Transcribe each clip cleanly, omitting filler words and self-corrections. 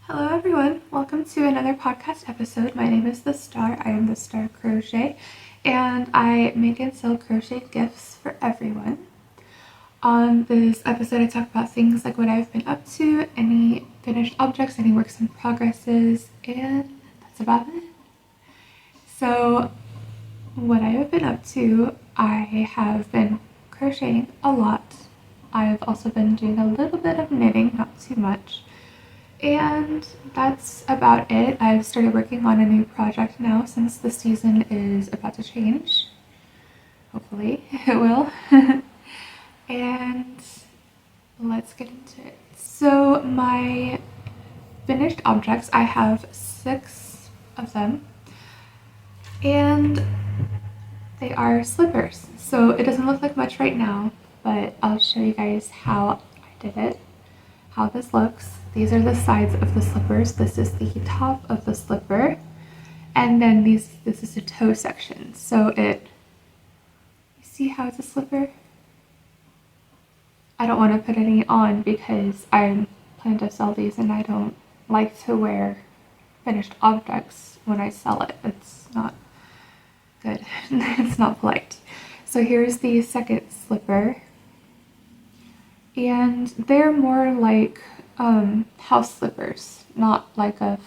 Hello everyone, welcome to another podcast episode. My name is The Star. I am The Star Crochet and I make and sell crochet gifts for everyone. On this episode I talk about things like what I've been up to, any finished objects, any works in progresses, and that's about it. So what I have been up to, I have been crocheting a lot. I've also been doing a little bit of knitting, not too much. And that's about it. I've started working on a new project now since the season is about to change. Hopefully it will. And let's get into it. So my finished objects, I have 6 of them. And they are slippers. So it doesn't look like much right now, but I'll show you guys how I did it, how this looks. These are the sides of the slippers. This is the top of the slipper. And then this is the toe section. So you see how it's a slipper? I don't want to put any on because I plan to sell these and I don't like to wear finished objects when I sell it. It's not good. It's not polite. So here's the second slipper. And they're more like house slippers, not like the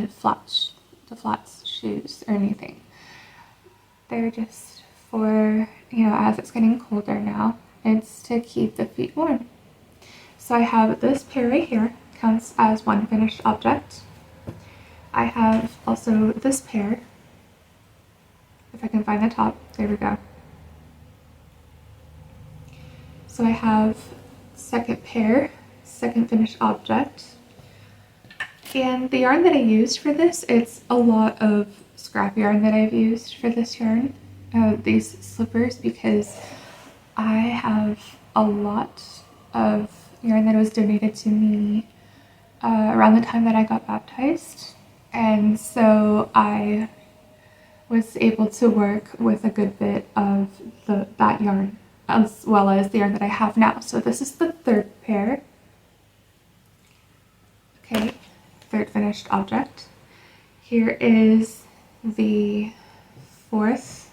flats shoes or anything. They're just for, as it's getting colder now, it's to keep the feet warm. So I have this pair right here, counts as one finished object. I have also this pair, if I can find the top, there we go. So I have second pair, second finished object. And the yarn that I used for this, it's a lot of scrap yarn that I've used for this yarn, these slippers, because I have a lot of yarn that was donated to me around the time that I got baptized. And so I was able to work with a good bit of that yarn, as well as the yarn that I have now. So this is the third pair. Okay, third finished object. Here is the fourth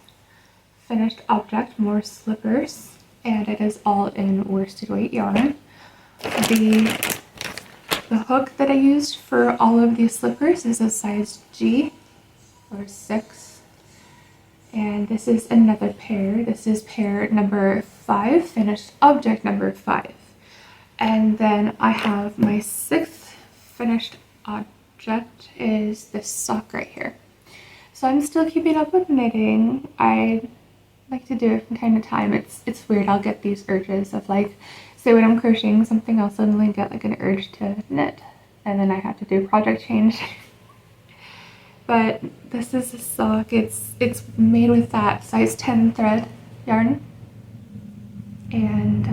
finished object, more slippers, and it is all in worsted weight yarn. The hook that I used for all of these slippers is a size G or 6. And this is another pair. This is pair number 5, finished object number 5. And then I have my 6th finished object is this sock right here. So I'm still keeping up with knitting. I like to do it from time to time. It's weird. I'll get these urges of like, say when I'm crocheting something, I'll suddenly get like an urge to knit, and then I have to do a project change. But this is a sock. It's made with that size 10 thread yarn, and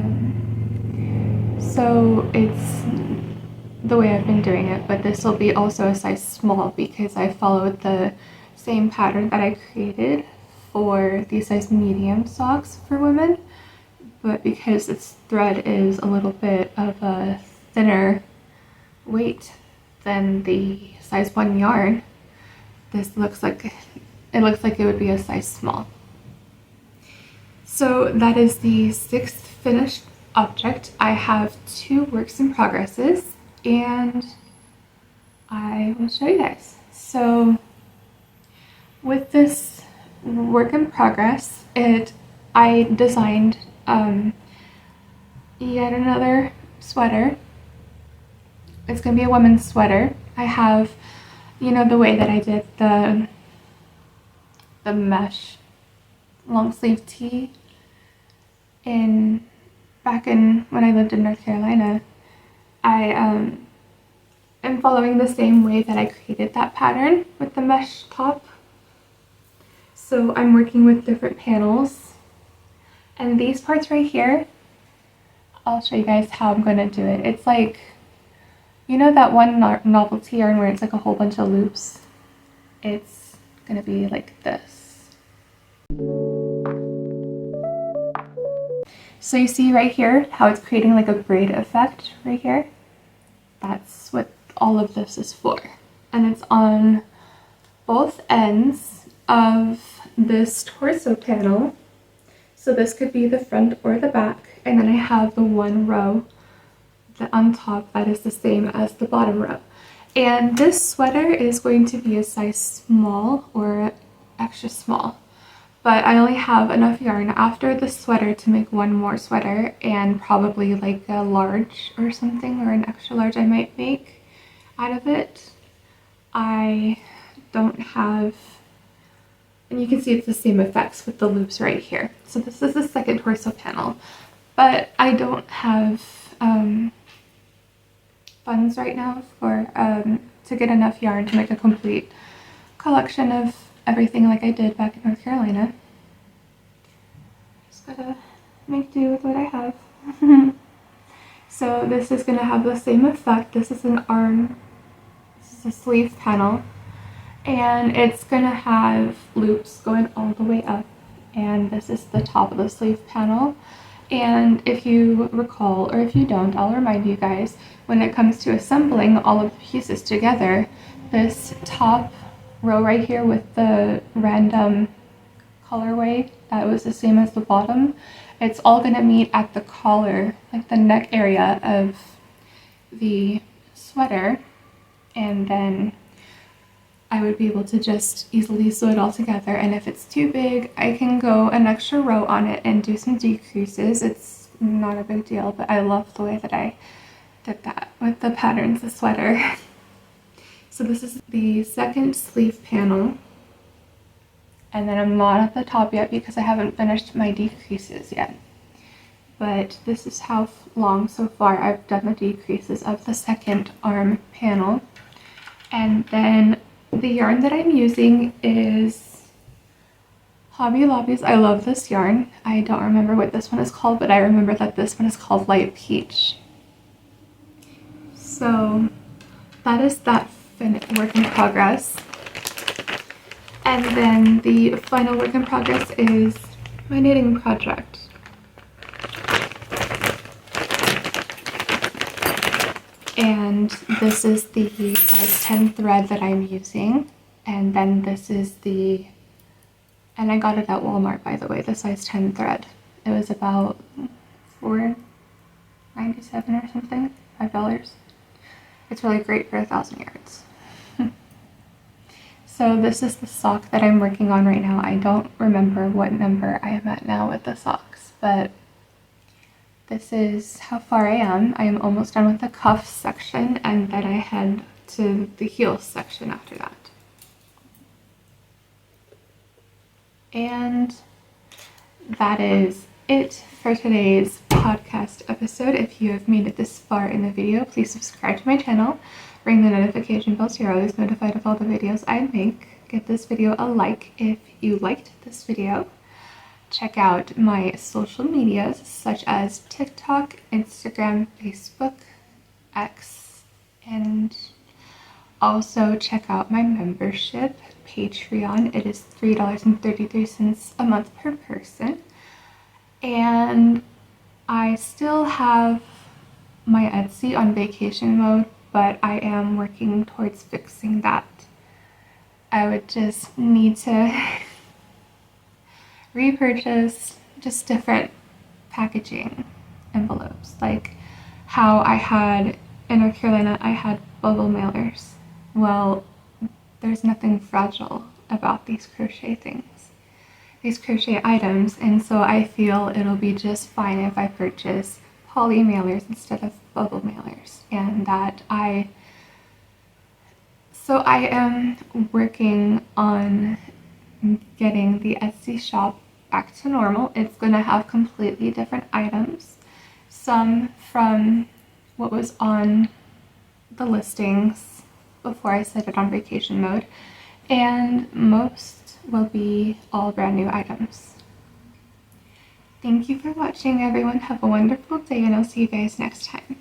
so it's the way I've been doing it. But this will be also a size small because I followed the same pattern that I created for the size medium socks for women, but because its thread is a little bit of a thinner weight than the size 1 yarn, this looks like it would be a size small. So that is the 6th finished object. I have 2 works in progresses and I will show you guys. So with this work in progress, I designed yet another sweater. It's gonna be a women's sweater. I have, the way that I did the mesh long sleeve tee back in when I lived in North Carolina. I am following the same way that I created that pattern with the mesh top. So I'm working with different panels, and these parts right here, I'll show you guys how I'm going to do it. It's like, that one novelty yarn where it's like a whole bunch of loops? It's going to be like this. So you see right here how it's creating like a braid effect right here? That's what all of this is for. And it's on both ends of this torso panel. So this could be the front or the back. And then I have the one row on top that is the same as the bottom row. And this sweater is going to be a size small or extra small. But I only have enough yarn after the sweater to make one more sweater, and probably like a large or something, or an extra large I might make out of it. I don't have, and you can see it's the same effects with the loops right here. So this is the second torso panel, but I don't have funds right now for to get enough yarn to make a complete collection of everything like I did back in North Carolina. Just gotta make do with what I have. So this is gonna have the same effect. This is an arm, this is a sleeve panel, and it's gonna have loops going all the way up, and this is the top of the sleeve panel. And if you recall, or if you don't, I'll remind you guys, when it comes to assembling all of the pieces together, this top row right here with the random colorway that was the same as the bottom, it's all going to meet at the collar, like the neck area of the sweater, and then I would be able to just easily sew it all together. And if it's too big, I can go an extra row on it and do some decreases. It's not a big deal, but I love the way that I did that with the patterns, the sweater. So this is the second sleeve panel, and then I'm not at the top yet because I haven't finished my decreases yet. But this is how long so far I've done the decreases of the second arm panel. And then the yarn that I'm using is Hobby Lobby's. I love this yarn. I don't remember what this one is called, but I remember that this one is called Light Peach. So that is that work in progress. And then the final work in progress is my knitting project. And this is the size 10 thread that I'm using. And then this is the, and I got it at Walmart, by the way, the size 10 thread. It was about $4.97 or something, $5. It's really great for 1,000 yards. So this is the sock that I'm working on right now. I don't remember what number I am at now with the socks, but this is how far I am. I am almost done with the cuff section, and then I head to the heels section after that. And that is it for today's podcast episode. If you have made it this far in the video, please subscribe to my channel. Ring the notification bell so you're always notified of all the videos I make. Give this video a like if you liked this video. Check out my social medias such as TikTok, Instagram, Facebook, X, and also check out my membership, Patreon. It is $3.33 a month per person. And I still have my Etsy on vacation mode, but I am working towards fixing that. I would just need to repurchase just different packaging envelopes, like how I had in North Carolina, I had bubble mailers. Well, there's nothing fragile about these crochet things, these crochet items, and so I feel it'll be just fine if I purchase poly mailers instead of bubble mailers. And that I am working on getting the Etsy shop back to normal. It's going to have completely different items, some from what was on the listings before I set it on vacation mode, and most will be all brand new items. Thank you for watching, everyone. Have a wonderful day, and I'll see you guys next time.